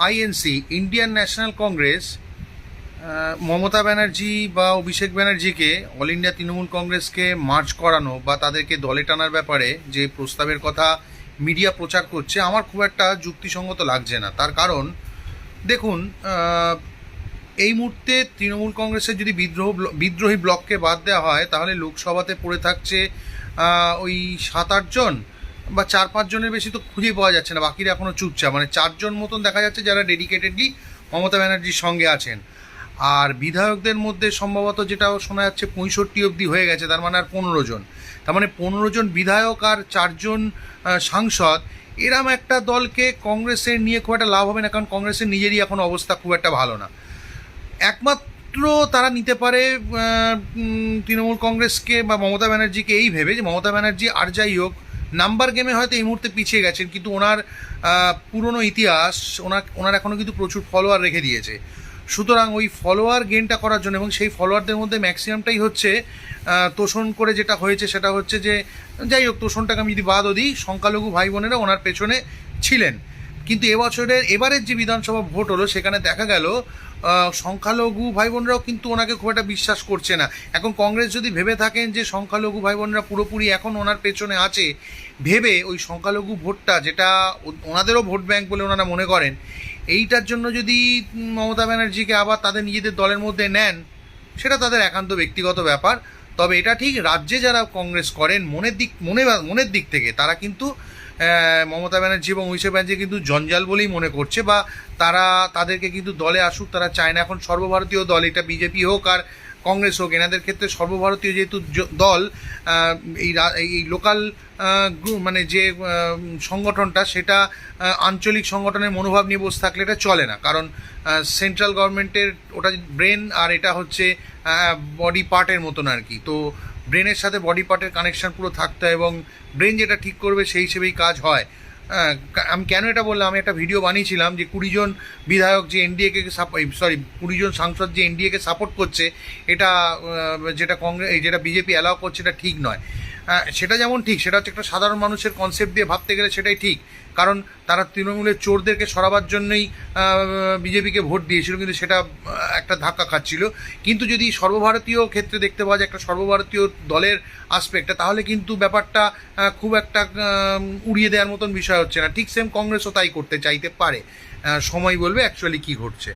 INC Indian national Congress Mamata Banerjee বা অভিষেক ব্যানার্জিকে all India Trinamool কংগ্রেসকে মার্চ করানো বা তাদেরকে দলে টানার ব্যাপারে যে প্রস্তাবের কথা মিডিয়া প্রচার করছে আমার খুব একটা যুক্তিসঙ্গত লাগছে না। তার কারণ দেখুন, এই মুহূর্তে তৃণমূল কংগ্রেসের যদি বিদ্রোহী ব্লককে বাদ দেওয়া হয় তাহলে লোকসভাতে পড়ে থাকছে ওই 7-8 জন বা 4-5 জনের বেশি তো খুঁজে পাওয়া যাচ্ছে না, বাকিরা এখনও চুপচাপ, মানে 4 জন মতন দেখা যাচ্ছে যারা ডেডিকেটেডলি মমতা ব্যানার্জির সঙ্গে আছেন। আর বিধায়কদের মধ্যে সম্ভবত যেটাও শোনা যাচ্ছে 65 অবধি হয়ে গেছে, তার মানে আর 15 জন, তার মানে 15 জন বিধায়ক আর 4 জন সাংসদ, এরম একটা দলকে কংগ্রেসের নিয়ে খুব একটা লাভ হবে না, কারণ কংগ্রেসের নিজেরই এখন অবস্থা খুব একটা ভালো না। একমাত্র তারা নিতে পারে তৃণমূল কংগ্রেসকে বা মমতা ব্যানার্জিকে এই ভেবে যে মমতা ব্যানার্জি আর যাই হোক নাম্বার গেমে হয়তো এই মুহূর্তে পিছিয়ে গেছেন, কিন্তু ওনার পুরনো ইতিহাস ওনার এখনও কিন্তু প্রচুর ফলোয়ার রেখে দিয়েছে। সুতরাং ওই ফলোয়ার গেইনটা করার জন্য, এবং সেই ফলোয়ারদের মধ্যে ম্যাক্সিমামটাই হচ্ছে তোষণ করে যেটা হয়েছে সেটা হচ্ছে যে, যাই হোক তোষণটাকে আমি যদি বাদও দিই, সংখ্যালঘু ভাই বোনেরা ওনার পেছনে ছিলেন। কিন্তু এবারের যে বিধানসভা ভোট হলো সেখানে দেখা গেল সংখ্যালঘু ভাই বোনরাও কিন্তু ওনাকে খুব একটা বিশ্বাস করছে না। এখন কংগ্রেস যদি ভেবে থাকেন যে সংখ্যালঘু ভাই বোনরা পুরোপুরি এখন ওনার পেছনে আছে, ভেবে ওই সংখ্যালঘু ভোটটা, যেটা ওনাদেরও ভোট ব্যাংক বলে ওনারা মনে করেন, এইটার জন্য যদি মমতা ব্যানার্জিকে আবার তাদের নিজেদের দলের মধ্যে নেন, সেটা তাদের একান্ত ব্যক্তিগত ব্যাপার। তবে এটা ঠিক, রাজ্যে যারা কংগ্রেস করেন মনের দিক থেকে তারা কিন্তু মমতা ব্যানার্জি এবং অভিষেক ব্যানার্জি কিন্তু জঞ্জাল বলেই মনে করছে, বা তাদেরকে কিন্তু দলে আসুক তারা চায় না। এখন সর্বভারতীয় দল, এটা বিজেপি হোক আর কংগ্রেস হোক, এনাদের ক্ষেত্রে সর্বভারতীয় যেহেতু দল, এই লোকাল মানে যে সংগঠনটা, সেটা আঞ্চলিক সংগঠনের মনোভাব নিয়ে বসে থাকলে এটা চলে না, কারণ সেন্ট্রাল গভর্নমেন্টের ওটা ব্রেন আর এটা হচ্ছে বডি পার্টের মতন আর কি। তো ব্রেনের সাথে বডি পার্টের কানেকশান পুরো থাকতে হয়, এবং ব্রেন যেটা ঠিক করবে সেই হিসেবেই কাজ হয়। আমি কেন এটা বললাম, আমি একটা ভিডিও বানিয়েছিলাম যে 20 জন বিধায়ক যে এনডিএকে 20 জন সাংসদ যে এনডিএকে সাপোর্ট করছে, এটা যেটা বিজেপি অ্যালাউ করছে এটা ঠিক নয়। সেটা যেমন ঠিক, সেটা হচ্ছে একটা সাধারণ মানুষের কনসেপ্ট দিয়ে ভাবতে গেলে সেটাই ঠিক, কারণ তারা তৃণমূলের চোরদেরকে সরাবার জন্যই বিজেপিকে ভোট দিয়েছিল, কিন্তু সেটা একটা ধাক্কা খাচ্ছিল। কিন্তু যদি সর্বভারতীয় ক্ষেত্রে দেখতে পাওয়া যায় একটা সর্বভারতীয় দলের আসপেক্টটা, তাহলে কিন্তু ব্যাপারটা খুব একটা উড়িয়ে দেওয়ার মতন বিষয় হচ্ছে না। ঠিক সেম কংগ্রেসও তাই করতে চাইতে পারে, সময় বলবে অ্যাকচুয়ালি কী ঘটছে।